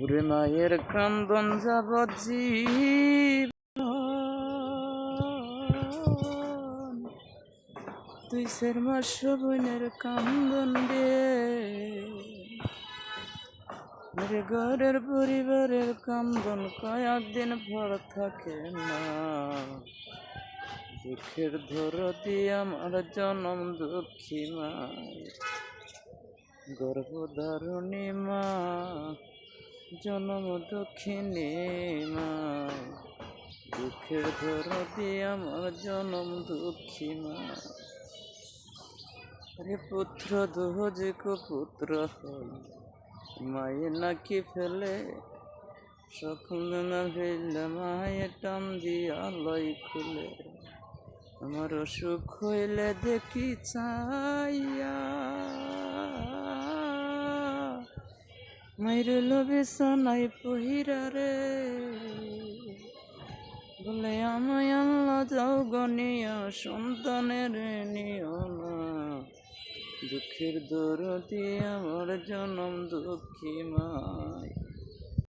ওরে মায়ের কান্দন যাবৎ জীবন, তুই সের মাস বোনের কান্দন রে, মেরে ঘরের পরিবারের কান্দন কয়েকদিন ভর থাকে না। দুঃখের ধরতি আমার জনম দুঃখী মা, গর্ভধারণী মা, জনম দক্ষিণী মা। দুঃখের ধরতি আমার জনম দুঃখী মা। রে পুত্র দোজ কুপুত্র হল, মায়ে নাকি ফেলে সকল না ফেললে মায়ে টান দিয়া লয় খুলে। আমার অসুখ হইলে দেখি চাইয়া, মায়ের লোভে সানাই পহিরা রে, বলে আমায় আল্লাহ যাও গনিয়া সন্তানের নিও না। দুঃখের দরদি আমার জনম দুঃখী মাই।